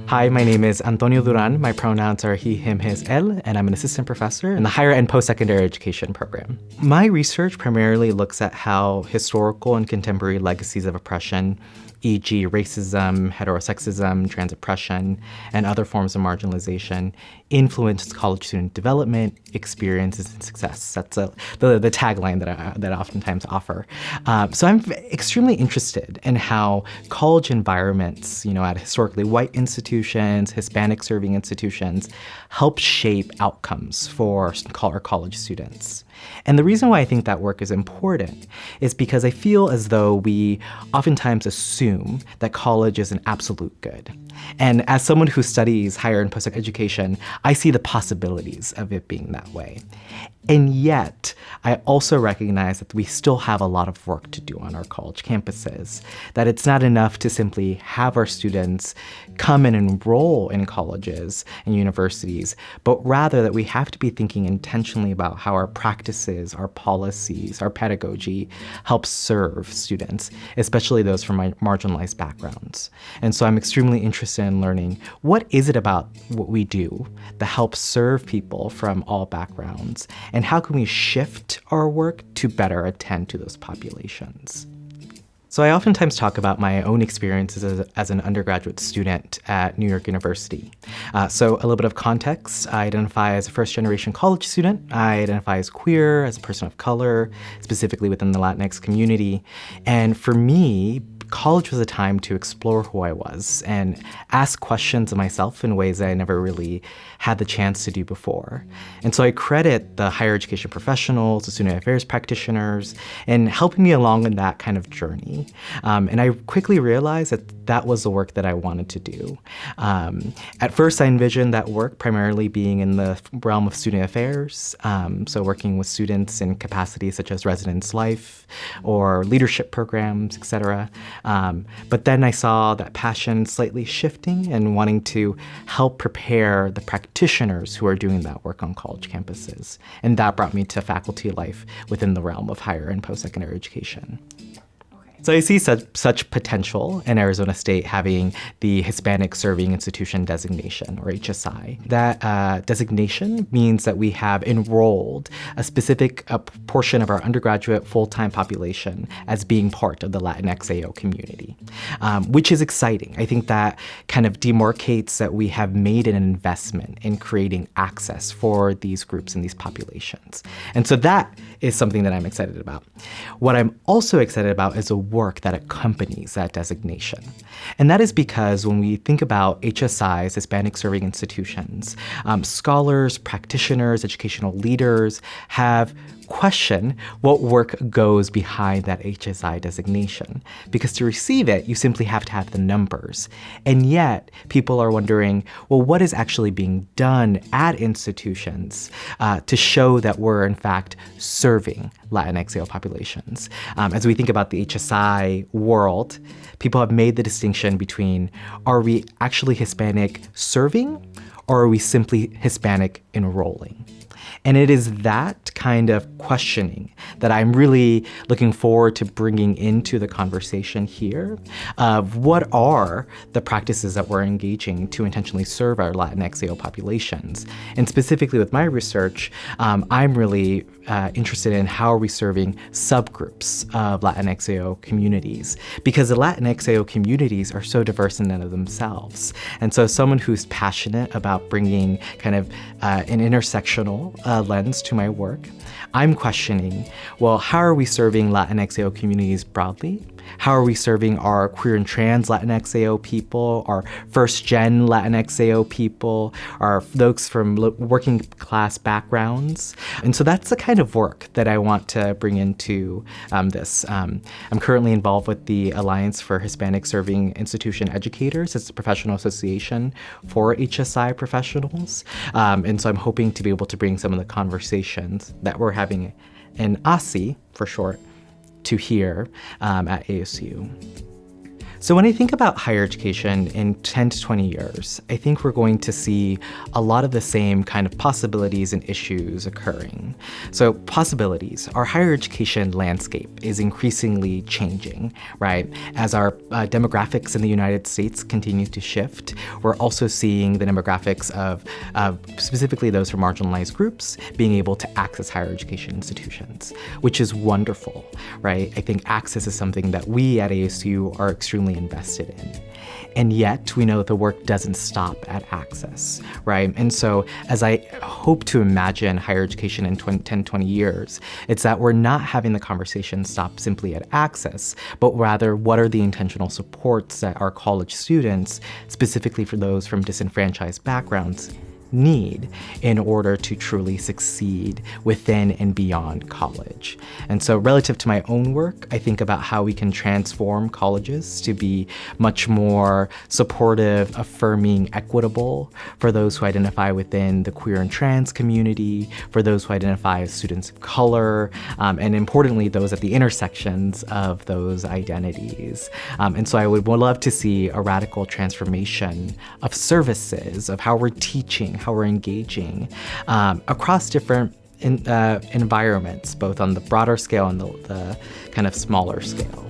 Hi, my name is Antonio Duran. My pronouns are he, him, his, él, and I'm an assistant professor in the higher and postsecondary education program. My research primarily looks at how historical and contemporary legacies of oppression, e.g. racism, heterosexism, trans oppression, and other forms of marginalization, influence college student development, experiences, and success. That's the tagline that I oftentimes offer. So I'm extremely interested in how college environments, at historically white institutions, Hispanic-serving institutions, help shape outcomes for our college students. And the reason why I think that work is important is because I feel as though we oftentimes assume that college is an absolute good. And as someone who studies higher and post-secondary education, I see the possibilities of it being that way. And yet, I also recognize that we still have a lot of work to do on our college campuses, that it's not enough to simply have our students come and enroll in colleges and universities, but rather that we have to be thinking intentionally about how our practices, our policies, our pedagogy helps serve students, especially those from marginalized backgrounds. And so I'm extremely interested in learning, what is it about what we do that helps serve people from all backgrounds? And how can we shift our work to better attend to those populations? So I oftentimes talk about my own experiences as an undergraduate student at New York University. So a little bit of context, I identify as a first-generation college student. I identify as queer, as a person of color, specifically within the Latinx community. And for me, college was a time to explore who I was and ask questions of myself in ways that I never really had the chance to do before. And so I credit the higher education professionals, the student affairs practitioners, in helping me along in that kind of journey. And I quickly realized that that was the work that I wanted to do. At first, I envisioned that work primarily being in the realm of student affairs, so working with students in capacities such as residence life or leadership programs, etc. But then I saw that passion slightly shifting and wanting to help prepare the practitioners who are doing that work on college campuses. And that brought me to faculty life within the realm of higher and post-secondary education. So I see such potential in Arizona State having the Hispanic Serving Institution designation, or HSI. That designation means that we have enrolled a specific portion of our undergraduate full-time population as being part of the Latinx AO community, which is exciting. I think that kind of demarcates that we have made an investment in creating access for these groups and these populations. And so that is something that I'm excited about. What I'm also excited about is the work that accompanies that designation. And that is because when we think about HSIs, Hispanic Serving Institutions, scholars, practitioners, educational leaders have question what work goes behind that HSI designation. Because to receive it, you simply have to have the numbers. And yet, people are wondering, well, what is actually being done at institutions to show that we're, in fact, serving Latinx AO populations? As we think about the HSI world, people have made the distinction between, are we actually Hispanic serving, or are we simply Hispanic enrolling? And it is that kind of questioning that I'm really looking forward to bringing into the conversation here of what are the practices that we're engaging to intentionally serve our Latinx AO populations. And specifically with my research, I'm really interested in how are we serving subgroups of Latinx AO communities, because the Latinx AO communities are so diverse in and of themselves. And so someone who's passionate about bringing kind of an intersectional lens to my work, I'm questioning, well, how are we serving Latinx AO communities broadly? How are we serving our queer and trans Latinx AO people, our first-gen Latinx AO people, our folks from working class backgrounds? And so that's the kind of work that I want to bring into this. I'm currently involved with the Alliance for Hispanic Serving Institution Educators. It's a professional association for HSI professionals. And so I'm hoping to be able to bring some of the conversations that we're having in ASI, for short, to here at ASU. So when I think about higher education in 10 to 20 years, I think we're going to see a lot of the same kind of possibilities and issues occurring. So possibilities, our higher education landscape is increasingly changing, right? As our demographics in the United States continue to shift, we're also seeing the demographics of specifically those from marginalized groups being able to access higher education institutions, which is wonderful, right? I think access is something that we at ASU are extremely invested in. And yet we know the work doesn't stop at access, right? And so as I hope to imagine higher education in 10, 20 years, it's that we're not having the conversation stop simply at access, but rather what are the intentional supports that our college students, specifically for those from disenfranchised backgrounds, need in order to truly succeed within and beyond college. And so relative to my own work, I think about how we can transform colleges to be much more supportive, affirming, equitable for those who identify within the queer and trans community, for those who identify as students of color, and importantly, those at the intersections of those identities. And so I would love to see a radical transformation of services, of how we're teaching, how we're engaging across different environments, both on the broader scale and the kind of smaller scale.